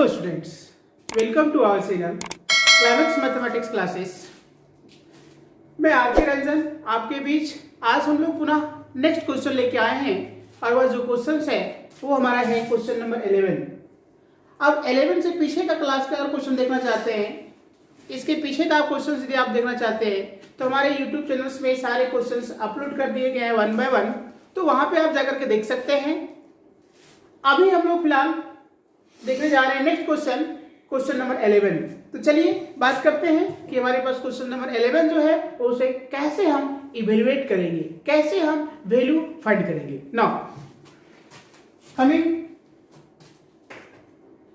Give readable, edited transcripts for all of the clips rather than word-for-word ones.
Hello students, welcome to our channel Climax Mathematics classes. मैं R K Ranjan आपके बीच आज हम लोग पुनः नेक्स्ट क्वेश्चन लेके आए हैं और वह जो क्वेश्चन है वो हमारा है क्वेश्चन नंबर 11। अब 11 से पीछे का क्लास का अगर क्वेश्चन देखना चाहते हैं, इसके पीछे का क्वेश्चन यदि आप देखना चाहते हैं तो हमारे यूट्यूब चैनल्स में सारे क्वेश्चंस अपलोड कर दिए गए हैं 1 बाय 1, तो वहां पे आप जाकर के देख सकते हैं। अभी हम लोग फिलहाल देखने जा रहे हैं नेक्स्ट क्वेश्चन नंबर 11। तो चलिए बात करते हैं कि हमारे पास क्वेश्चन नंबर 11 जो है उसे कैसे हम इवेल्युएट करेंगे, कैसे हम वैल्यू फाइंड करेंगे। नाउ हमें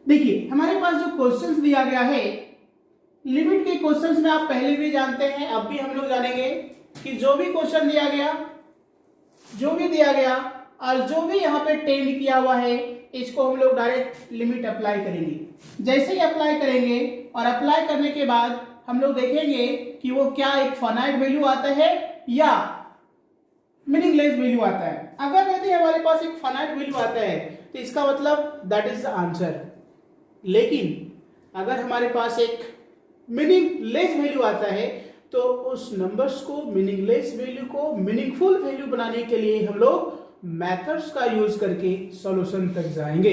देखिए, हमारे पास जो क्वेश्चंस दिया गया है, लिमिट के क्वेश्चंस में आप पहले भी जानते हैं, अब भी हम लोग जानेंगे कि जो भी क्वेश्चन दिया गया और जो भी यहाँ पे टेंड किया हुआ है, इसको हम लोग डायरेक्ट लिमिट अप्लाई करेंगे। जैसे ही अप्लाई करेंगे और अप्लाई करने के बाद हम लोग देखेंगे कि वो क्या एक फाइनाइट वैल्यू आता है या मीनिंगलेस वैल्यू आता है। अगर यदि हमारे पास एक फाइनाइट वैल्यू आता है तो इसका मतलब दैट इज द आंसर, लेकिन अगर हमारे पास एक मीनिंगलेस वैल्यू आता है तो उस नंबर्स को, मीनिंगलेस वैल्यू को मीनिंगफुल वैल्यू बनाने के लिए हम लोग मेथड्स का यूज करके सॉल्यूशन तक जाएंगे,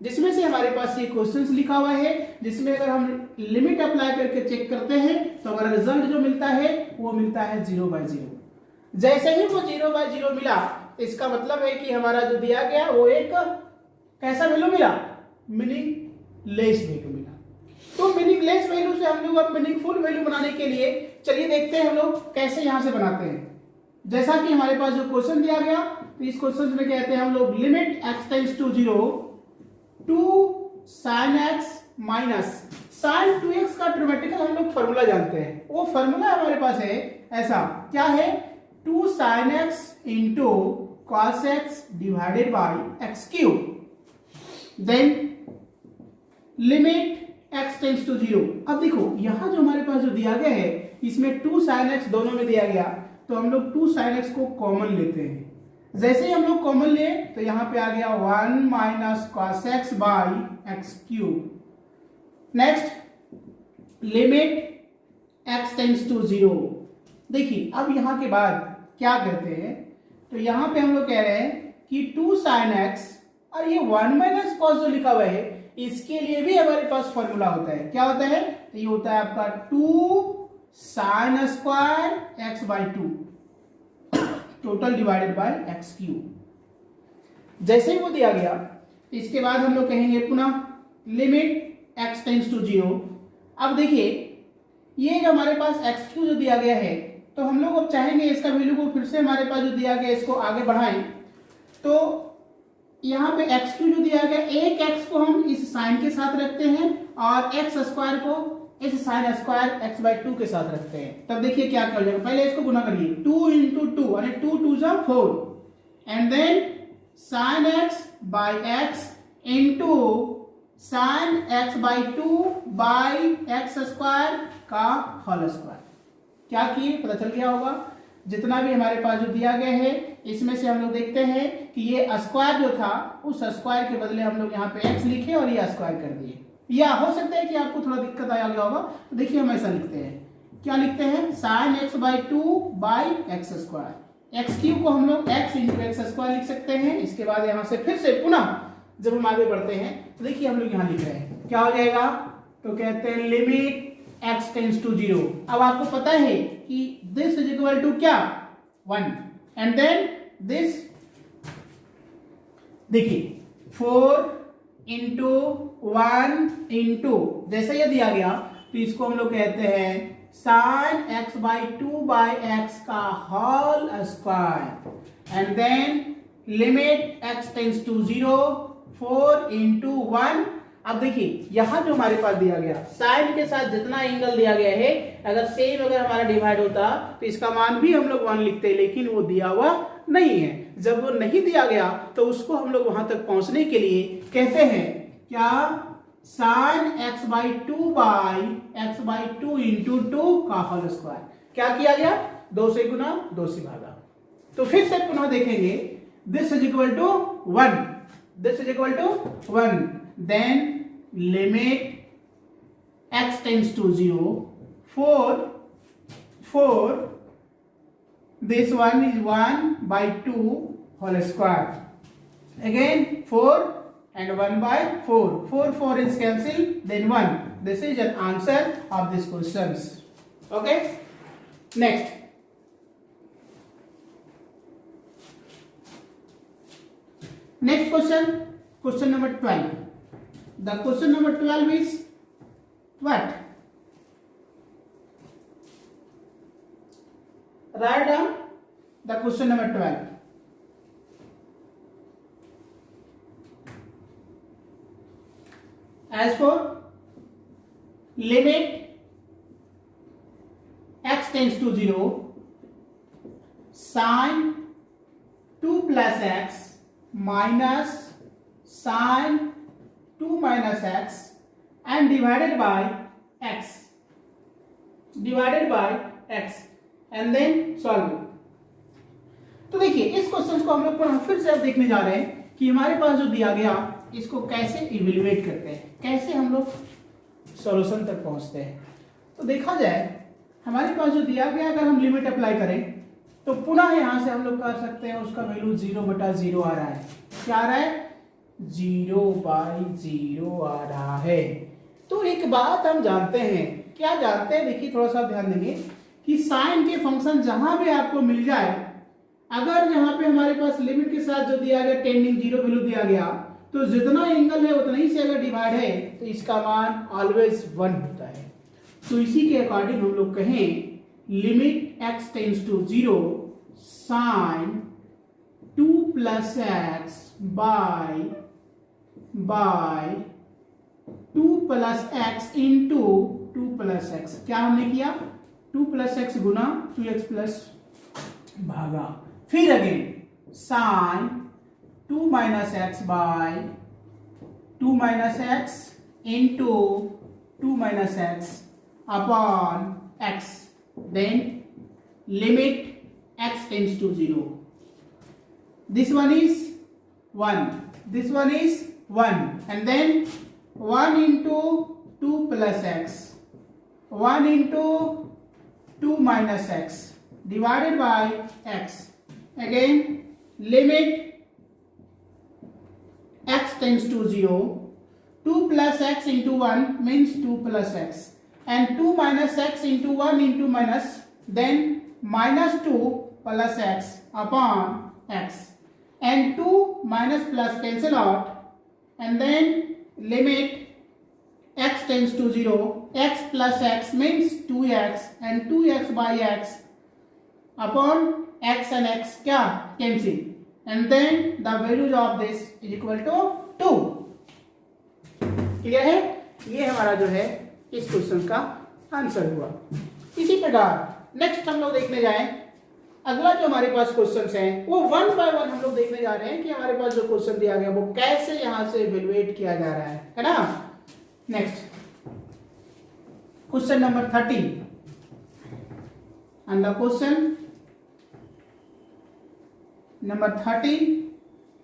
जिसमें से हमारे पास ये क्वेश्चंस लिखा हुआ है, जिसमें अगर हम लिमिट अप्लाई करके चेक करते हैं तो हमारा रिजल्ट जो मिलता है वो मिलता है 0/0। जैसे ही वो 0/0 मिला, इसका मतलब है कि हमारा जो दिया गया वो एक कैसा वैल्यू मिला, मीनिंगलेस वैल्यू मिला। तो मीनिंगलेस वैल्यू से हम लोग अब मीनिंगफुल वैल्यू बनाने के लिए चलिए देखते हैं हम लोग कैसे यहां से बनाते हैं। जैसा कि हमारे पास जो क्वेश्चन दिया गया, तो इस क्वेश्चन में कहते हैं हम लोग limit x tends to 0 two sin x minus sin 2x का ट्रिमेटिकल हम लोग फॉर्मूला जानते हैं। वो फॉर्मूला हमारे पास है ऐसा, क्या है, 2 sin x into cos x divided by x cube, then limit x tends to 0। अब देखो यहां जो हमारे पास जो दिया गया है, इसमें 2 sin x दोनों में दिया गया, तो हम लोग 2 sin x को कॉमन लेते हैं। जैसे ही हम लोग कॉमन ले तो यहां पे आ गया 1 minus cos x by X cube. Next limit x tends to 0। देखिए अब यहां के बाद क्या कहते हैं, तो यहां पे हम लोग कह रहे हैं कि 2 sin x और ये 1 माइनस cos जो लिखा हुआ है, इसके लिए भी हमारे पास फॉर्मूला होता है। क्या होता है, तो ये होता है आपका 2 sin square x by 2 total divided bye x cube. जैसे ही वो दिया गया, इसके बाद हम लोग कहेंगे पुनः लिमिट x टेंड्स टू 0। अब देखिए ये जो हमारे पास एक्स क्यू जो दिया गया है, तो हम लोग अब चाहेंगे इसका वैल्यू को फिर से हमारे पास जो दिया गया इसको आगे बढ़ाएं। तो यहाँ पे एक्स क्यू जो दिया गया, एक एक्स को हम इस साइन के साथ रखते हैं और एक्स स्क्वायर को इस sin स्क्वायर x बाई 2 के साथ रखते हैं। तब देखिए क्या कर जाएगा, पहले इसको गुना करिए, 2 इंटू 2 यानी 2 2 जा 4 and then sin x by x into sin x by 2 by x square का होल स्क्वायर। क्या किए, पता चल गया होगा। जितना भी हमारे पास जो दिया गया है, इसमें से हम लोग देखते हैं कि ये स्क्वायर जो था, उस स्क्वायर के बदले हम लोग यहाँ पे x लिखे और ये स्क्वायर कर दिए। या हो सकता है कि आपको थोड़ा दिक्कत आया गया होगा, तो देखिए हम ऐसा लिखते हैं, क्या लिखते हैं, sin x by 2 by x square. X cube को हम लोग x इंटू एक्स स्क्वायर लिख सकते हैं। इसके बाद यहाँ से फिर से पुनः जब हम आगे बढ़ते हैं तो देखिए हम लोग यहाँ लिख रहे हैं, क्या हो जाएगा, तो कहते हैं लिमिट x टेंड्स टू 0। अब आपको पता है कि दिस इज इक्वल टू क्या, 1 एंड देन दिस, देखिए 4 इंटू 1 इंटू, जैसे ये दिया गया तो इसको हम लोग कहते हैं sin x by 2 by x का whole square and then limit x tends to 0 4 into 1। अब देखिए यहां जो हमारे पास दिया गया, साइन के साथ जितना एंगल दिया गया है, अगर सेम अगर हमारा डिवाइड होता तो इसका मान भी हम लोग 1 लिखते हैं, लेकिन वो दिया हुआ नहीं है। जब वो नहीं दिया गया तो उसको हम लोग वहां तक पहुंचने के लिए कहते हैं क्या, sin x by 2 by x by 2 into 2 का होल स्क्वायर। क्या किया गया, 2 से गुना 2 से भागा। तो फिर से पुनः देखेंगे, this is equal to 1, this is equal to 1, then limit x tends to 0 for this one is 1/2 whole square. Again 4 and 1/4. 4 is cancelled, then 1. This is an answer of this questions. Okay. Next. Next question. Question number 12. The question number 12 is what? Write down the question number 12. As for limit x tends to 0, sin 2 plus x minus sin 2 minus x and divided by x and then solve. तो देखिए इस question को हम लोग पुनः फिर से अब देखने जा रहे हैं कि हमारे पास जो दिया गया इसको कैसे इवेल्युएट करते हैं, कैसे हम लोग सॉल्यूशन तक पहुंचते हैं। तो देखा जाए हमारे पास जो दिया गया अगर हम लिमिट अप्लाई करें तो पुनः यहां से हम लोग कर सकते हैं उसका वैल्यू 0/0 आ रहा है। क्या आ रहा है? 0/0 आ रहा है। तो एक बात हम जानते हैं, क्या जानते हैं? देखिए थोड़ा सा ध्यान देंगे कि साइन के फंक्शन जहां भी आपको मिल जाए, अगर यहाँ पे हमारे पास लिमिट के साथ जो दिया गया टेंडिंग 0 वैल्यू दिया गया, तो जितना एंगल है उतना ही से अगर डिवाइड है तो इसका मान ऑलवेज 1 होता है। तो इसी के अकॉर्डिंग हम लोग कहें limit x tends to 0 sin 2 plus x by 2 plus x into 2 plus x। क्या हमने किया? 2 plus x गुना 2x plus भागा, फिर again sin 2 minus x by 2 minus x into 2 minus x upon x, then limit x tends to 0. This one is 1, this one is 1, and then 1 into 2 plus x, 1 into 2 minus x divided by x. Again limit x tends to 0, 2 plus x into 1 means 2 plus x, and 2 minus x into 1 into minus, then minus 2 plus x upon x, and 2 minus plus cancel out, and then limit x tends to 0, x plus x means 2x, and 2x by x upon x and x क्या cancel, and then the values of this is equal to 2. Clear है? ये हमारा जो है इस question का answer हुआ। इसी प्रकार नेक्स्ट हम लोग देखने जाएं, अगला जो हमारे पास क्वेश्चंस हैं वो 1 by 1 हम लोग देखने जा रहे हैं कि हमारे पास जो क्वेश्चन दिया गया वो कैसे यहां से इवेल्युएट किया जा रहा है ना। Next question number 13, and the question number 13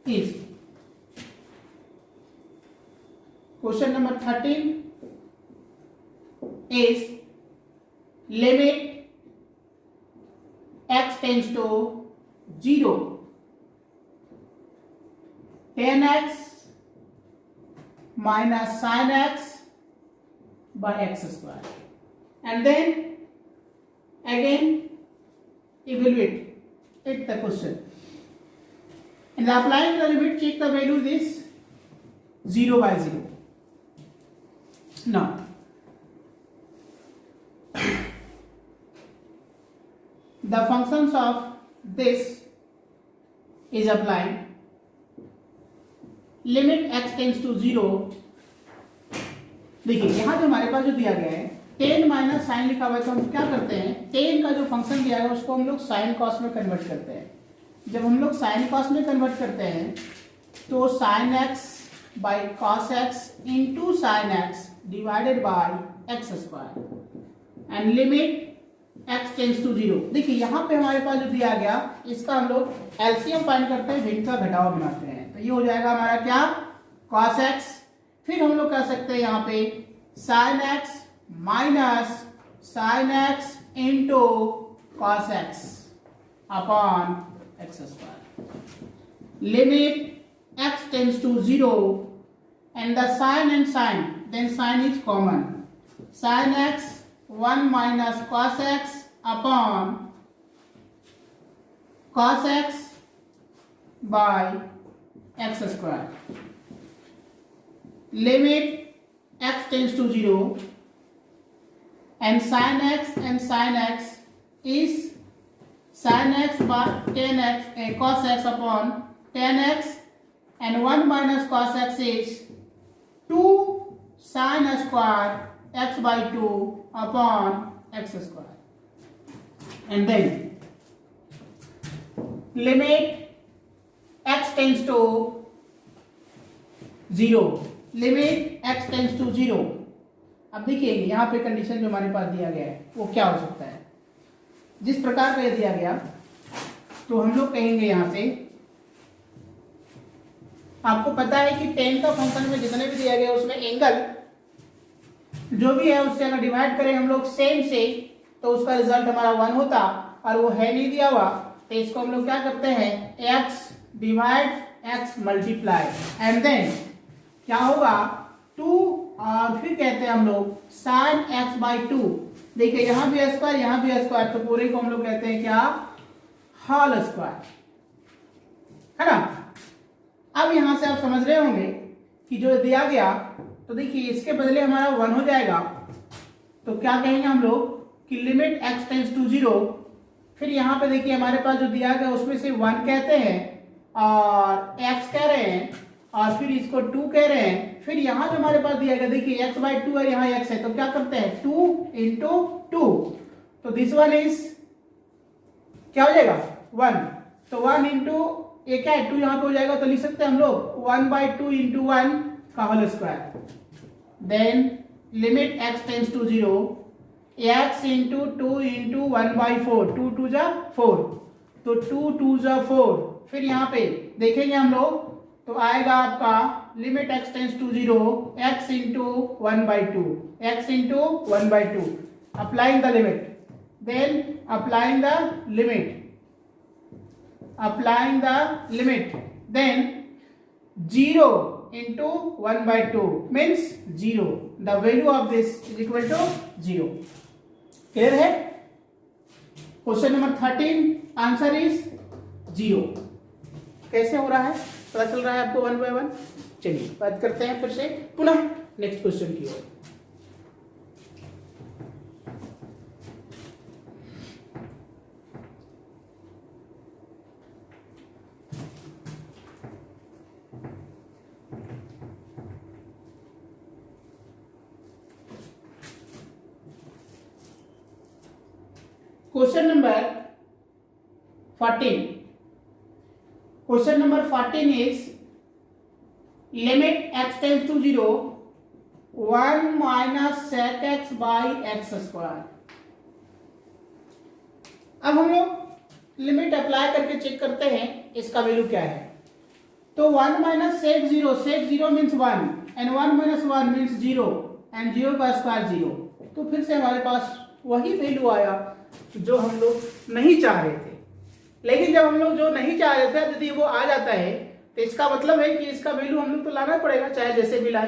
is, question number 13 is limit x tends to 0, 10x minus sin x by x square, and then again evaluate it the question. And applying the limit, check the value is 0/0. Now the functions of this is applied. Limit x tends to 0. देखिए यहाँ जो हमारे पास जो दिया गया है 10 minus sign लिखा हुआ है, तो हम क्या करते हैं 10 का जो फंक्शन दिया है उसको हम लोग साइन कॉस में कन्वर्ट करते हैं। जब हम लोग साइन कॉस में कन्वर्ट करते हैं तो sine X by cos X into sine X divided by x square and limit X tends to 0। देखिए यहाँ पे हमारे पास जो दिया गया इसका हम लोग एलसीएम फाइंड करते हैं, भिन्न का घटाव बनाते हैं, तो ये हो जाएगा हमारा क्या कॉस एक्स, फिर हम लोग कह सकते हैं यहाँ पे sine X minus sine X into cos X upon X square. Limit X tends to 0 and the sin and sin, then sin is common. Sin x 1 minus cos x upon cos x by x square. Limit x tends to 0 and sin x is sin x by tan x cos x upon tan x, and 1 minus cos x is 2 sin square x by 2 upon x square. And then limit x tends to 0. Limit x tends to 0. अब देखिए यहाँ पे condition जो हमारे पास दिया गया है वो क्या हो सकता है। जिस प्रकार का ये दिया गया तो हम लोग कहेंगे यहाँ से, आपको पता है कि टेन का फंक्शन में जितने भी दिया गया उसमें एंगल जो भी है उससे अगर डिवाइड करें हम लोग सेम से तो उसका रिजल्ट हमारा 1 होता, और वो है नहीं दिया हुआ तो इसको हम लोग क्या करते हैं x divide x multiply and then क्या होगा 2, और फिर कहते हैं हम लोग sin x बाई 2। देखिए यहाँ भी स्क्वायर यहाँ भी स्क्वायर, तो पूरे को हम लोग कहते हैं क्या होल स्क्वायर, है ना। अब यहां से आप समझ रहे होंगे कि जो दिया गया तो देखिए इसके बदले हमारा 1 हो जाएगा, तो क्या कहेंगे हम लोग कि लिमिट x टेंड्स टू 0। फिर यहाँ पे देखिए हमारे पास जो दिया गया उसमें से 1 कहते हैं और x कह रहे हैं और फिर इसको 2 कह रहे हैं। फिर यहाँ जो हमारे पास दिया गया देखिए x बाई 2 है, यहाँ x है, तो क्या करते हैं 2 इंटू 2, तो दिस वन इज क्या हो जाएगा 1, तो 1 इंटू एक क्या है 2 यहाँ पे हो जाएगा, तो लिख सकते हैं हम लोग 1 बाई 2 इंटू 1 का whole square. Then limit x tends to 0 x into 2 into 1 by 4, 2 2 जा 4, तो 2 2 जा 4। फिर यहाँ पे देखेंगे हम लोग तो आएगा आपका limit x tends to 0 x into 1 by 2, x into 1 by 2, applying the limit, then applying the limit, applying the limit, then 0 into 1 by 2 means 0. The value of this is equal to 0. Clear है? Question number 13 answer is 0। कैसे हो रहा है पता चल रहा है आपको 1 by 1। चलिए बात करते हैं फिर से पुनः नेक्स्ट क्वेश्चन की ओर। Question number 14। Question number 14 is limit x tends to 0 1 minus sec x by x square. अब हम लोग लिमिट अप्लाई करके चेक करते हैं इसका वैल्यू क्या है। तो 1 minus sec 0 means 1 and 1 minus 1 means 0 and 0 का स्क्वायर 0, तो फिर से हमारे पास वही वैल्यू आया जो हम लोग नहीं चाह रहे थे। लेकिन जब हम लोग जो नहीं चाह रहे थे यदि वो आ जाता है तो इसका मतलब है कि इसका वैल्यू हम लोग तो लाना पड़ेगा चाहे जैसे भी लाए।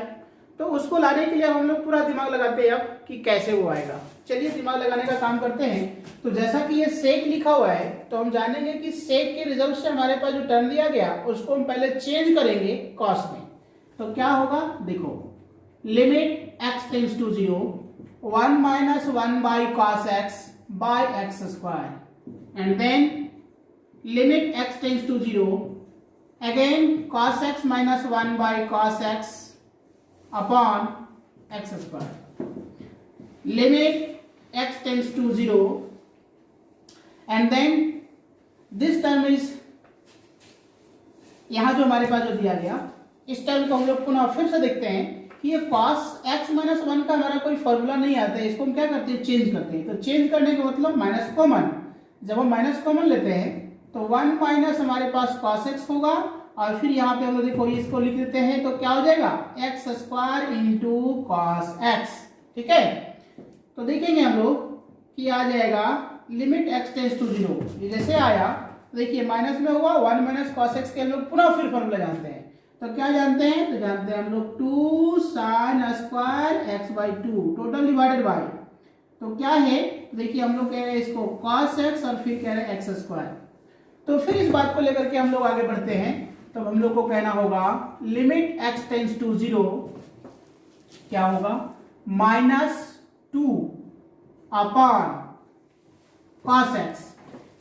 तो उसको लाने के लिए हम लोग पूरा दिमाग लगाते हैं अब कि कैसे वो आएगा। चलिए दिमाग लगाने का काम करते हैं। तो जैसा कि ये सेक लिखा हुआ है तो हम जानेंगे कि सेक के रिजल्ट से हमारे पास जो टर्म दिया गया उसको हम पहले चेंज करेंगे कॉस में। तो क्या होगा देखो, limit x tends to 0 1 minus 1 by cos X by x square and then limit x tends to 0 again cos x minus 1 by cos x upon x square, limit x tends to 0 and then this term is, यहां जो हमारे पास जो दिया गया इस term को हम लोग पुनः फिर से देखते हैं कि ये cos x minus 1 का हमारा कोई फॉर्मूला नहीं आता है, इसको हम क्या करते हैं चेंज करते हैं। तो चेंज करने का मतलब माइनस कॉमन, जब हम माइनस कॉमन लेते हैं तो 1 माइनस हमारे पास cos x होगा और फिर यहाँ पे हम लोग देखो इसको लिख देते हैं तो क्या हो जाएगा x square into cos x. ठीक है, तो देखेंगे हम लोग कि आ जाएगा लिमिट एक्स टेंड्स टू 0। ये जैसे आया देखिए माइनस में हुआ 1 माइनस कॉस एक्स के हम लोग पुनः फिर फॉर्मूला जानते हैं। तो क्या जानते हैं, तो जानते हैं हम लोग 2 sine square x by 2 total divided by, तो क्या है देखिए हम लोग कह रहे हैं इसको कॉस एक्स और फिर कह रहे हैं एक्स स्क्वायर। तो फिर इस बात को लेकर के हम लोग आगे बढ़ते हैं। तो हम लोग को कहना होगा लिमिट एक्स टेंड्स टू 0 क्या होगा -2 अपॉन कॉस एक्स।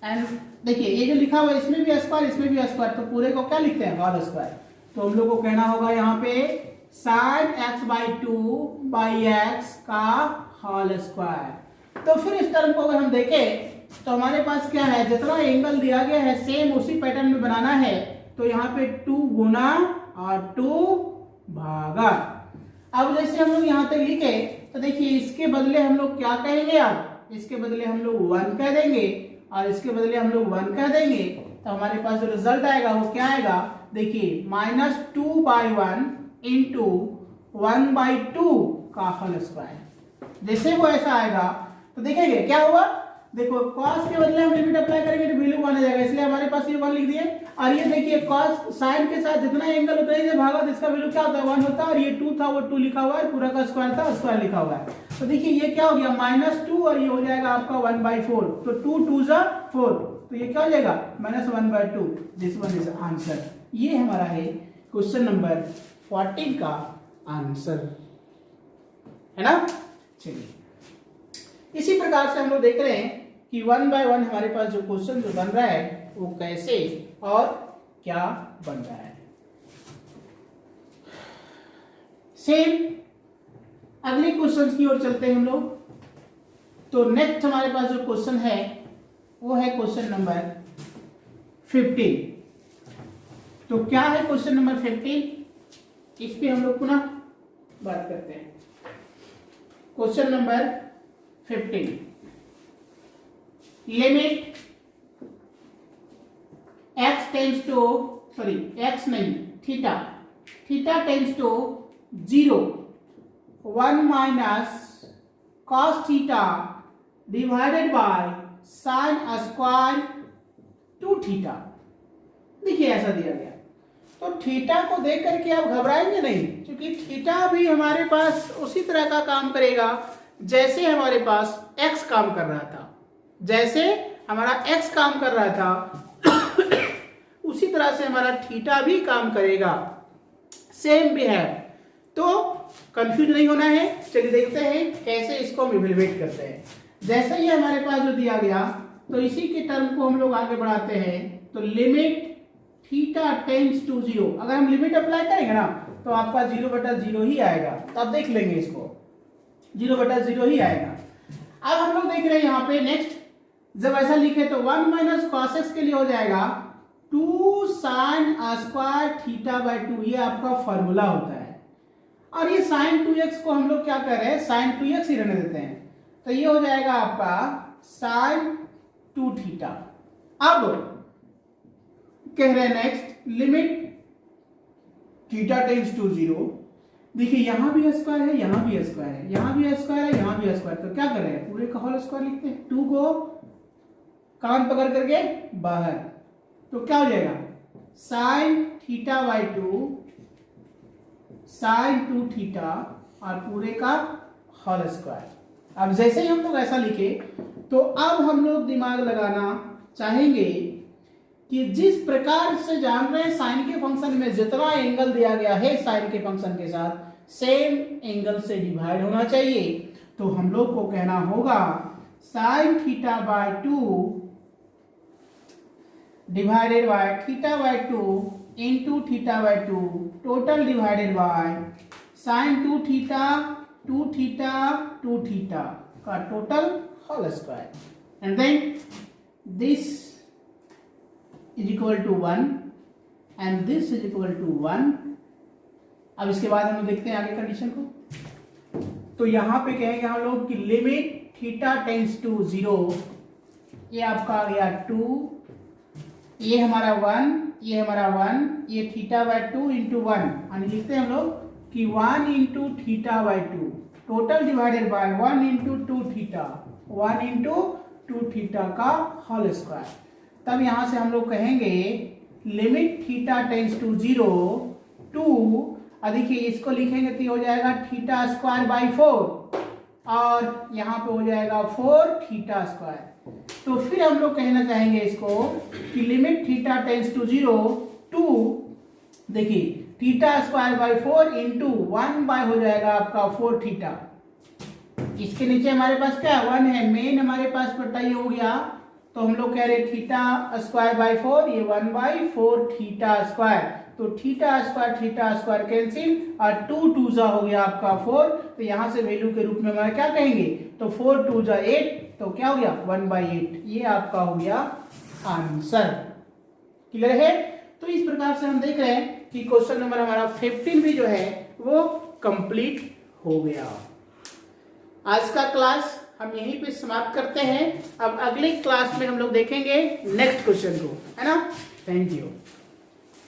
एंड देखिए ये जो लिखा हुआ है इसमें भी स्क्वायर इसमें भी स्क्वायर, तो पूरे को क्या लिखते हैं होल स्क्वायर। तो हम लोग को कहना होगा यहाँ पे sine X by 2 by x का होल स्क्वायर। तो फिर इस टर्म को अगर हम देखें तो हमारे पास क्या है, जितना एंगल दिया गया है सेम उसी पैटर्न में बनाना है। तो यहाँ पे 2 गुना और 2 भागा। अब जैसे हम लोग यहाँ तक लिखे तो देखिए इसके बदले हम लोग क्या कहेंगे, अब इसके बदले हम लोग 1 कह देंगे और इसके बदले हम लोग 1 कह देंगे। तो हमारे पास जो रिजल्ट आएगा वो क्या आएगा, देखिए -2/1 इंटू 1/2 का होल स्क्वायर। जैसे वो ऐसा आएगा तो देखेंगे क्या हुआ, देखो cos के बदले हम लिमिट अप्लाई करेंगे तो वैल्यू 1 आ जाएगा, इसलिए हमारे पास ये 1 लिख दिए। और ये देखिए cos साइन के साथ जितना एंगल होता है भागा तो इसका वैल्यू क्या होता है 1 होता है। और ये 2 था वो 2 लिखा हुआ है, पूरा का स्क्वायर था स्क्वायर लिखा हुआ है। तो देखिए ये क्या हो गया -2 और ये हो जाएगा आपका 1/4। तो 2 2 जा 4, तो ये क्या हो जाएगा -1/2। This one is answer. ये हमारा है क्वेश्चन नंबर 14 का आंसर, है ना। चलिए इसी प्रकार से हम लोग देख रहे हैं कि 1/1 हमारे पास जो क्वेश्चन जो बन रहा है वो कैसे और क्या बन रहा है। सेम अगले क्वेश्चन की ओर चलते हैं हम लोग। तो नेक्स्ट हमारे पास जो क्वेश्चन है वो है क्वेश्चन नंबर 15। तो क्या है क्वेश्चन नंबर 15, इस पे हम लोग पुनः बात करते हैं। Question number 15, limit x tends to x नहीं theta tends to 0 1 minus cos theta divided by sine square 2 theta. देखिए ऐसा दिया गया, तो थीटा को देख करके आप घबराएंगे नहीं, क्योंकि थीटा भी हमारे पास उसी तरह का काम करेगा जैसे हमारे पास x काम कर रहा था। जैसे हमारा x काम कर रहा था उसी तरह से हमारा थीटा भी काम करेगा, सेम भी है। तो कंफ्यूज नहीं होना है। चलिए देखते हैं कैसे इसको हम इवेलुएट करते हैं। जैसे ही हमारे पास जो दिया गया तो इसी के टर्म को हम लोग आगे बढ़ाते हैं। तो लिमिट थीटा टेंड्स टू 0, अगर हम लिमिट अप्लाई करेंगे ना तो आपका 0/0 ही आएगा। तो आप देख लेंगे इसको 0/0 ही आएगा। अब हम लोग देख रहे हैं यहाँ पे नेक्स्ट, जब ऐसा लिखे तो 1 माइनस कॉस एक्स के लिए हो जाएगा 2 साइन स्क्वायर थीटा बाई 2, ये आपका फॉर्मूला होता है। और ये साइन 2x को हम लोग क्या कर रहे हैं, साइन 2x ही रहने देते हैं। तो ये हो जाएगा आपका साइन 2 थीटा। अब कह रहे हैं next limit theta tends to 0। देखिए यहां भी स्क्वायर है, यहां भी स्क्वायर है, यहां भी स्क्वायर है, यहां भी स्क्वायर। तो क्या कर रहे हैं, पूरे का होल स्क्वायर लिखते हैं। 2 को कान पकड़ करके बाहर, तो क्या हो जाएगा sine theta by 2 sine 2 theta और पूरे का होल स्क्वायर। अब जैसे ही हम लोग ऐसा लिखे तो अब हम लोग दिमाग लगाना चाहेंगे कि जिस प्रकार से जान रहे हैं साइन के फंक्शन में जितना एंगल दिया गया है साइन के फंक्शन के साथ सेम एंगल से डिवाइड होना चाहिए। तो हम लोग को कहना होगा sine theta by 2 divided by theta by 2 into theta by 2 total divided by sine 2 theta 2 theta 2 theta का total whole square. And then this is equal to 1 and this is equal to 1। अब इसके बाद हम देखते हैं आगे condition को। तो यहां पे कहेंगे हम लोग कि लिमिट थीटा टेंड्स टू 0, ये आपका आ गया 2, ये हमारा 1 ये हमारा 1, ये थीटा बाय 2 इंटू 1, यानी लिखते हैं हम लोग कि 1 into theta by 2 total divided by 1 into 2 theta, 1 into 2 theta का होल स्क्वायर। तब यहां से हम लोग कहेंगे limit theta tends to 0 to, देखिए इसको लिखेंगे तो हो जाएगा थीटा स्क्वायर बाई 4 और यहाँ पे हो जाएगा 4 थीटा स्क्वायर। तो फिर हम लोग कहना चाहेंगे इसको कि limit theta tends to 0 to, देखिए theta square by 4 into 1 by हो जाएगा आपका 4 थीटा। इसके नीचे हमारे पास क्या 1 है, मेन हमारे पास बटा ये हो गया, तो हम लोग कह रहे थीटा स्क्वायर बाई 4, ये 1 बाई 4 थीटा स्क्वायर, तो थीटा स्क्वायर कैंसिल और 2 2 जा हो गया आपका 4, तो यहां से वैल्यू के रूप में हमारा क्या कहेंगे, तो 4 2 जा 8, तो क्या हो गया 1/8, ये आपका हो गया आंसर। क्लियर है? तो इस प्रकार से हम देख रहे हैं कि क्वेश्चन नंबर हमारा 15 भी जो है वो कंप्लीट हो गया। आज का क्लास हम यहीं पे समाप्त करते हैं। अब अगले क्लास में हम लोग देखेंगे नेक्स्ट क्वेश्चन को, है ना। Thank you.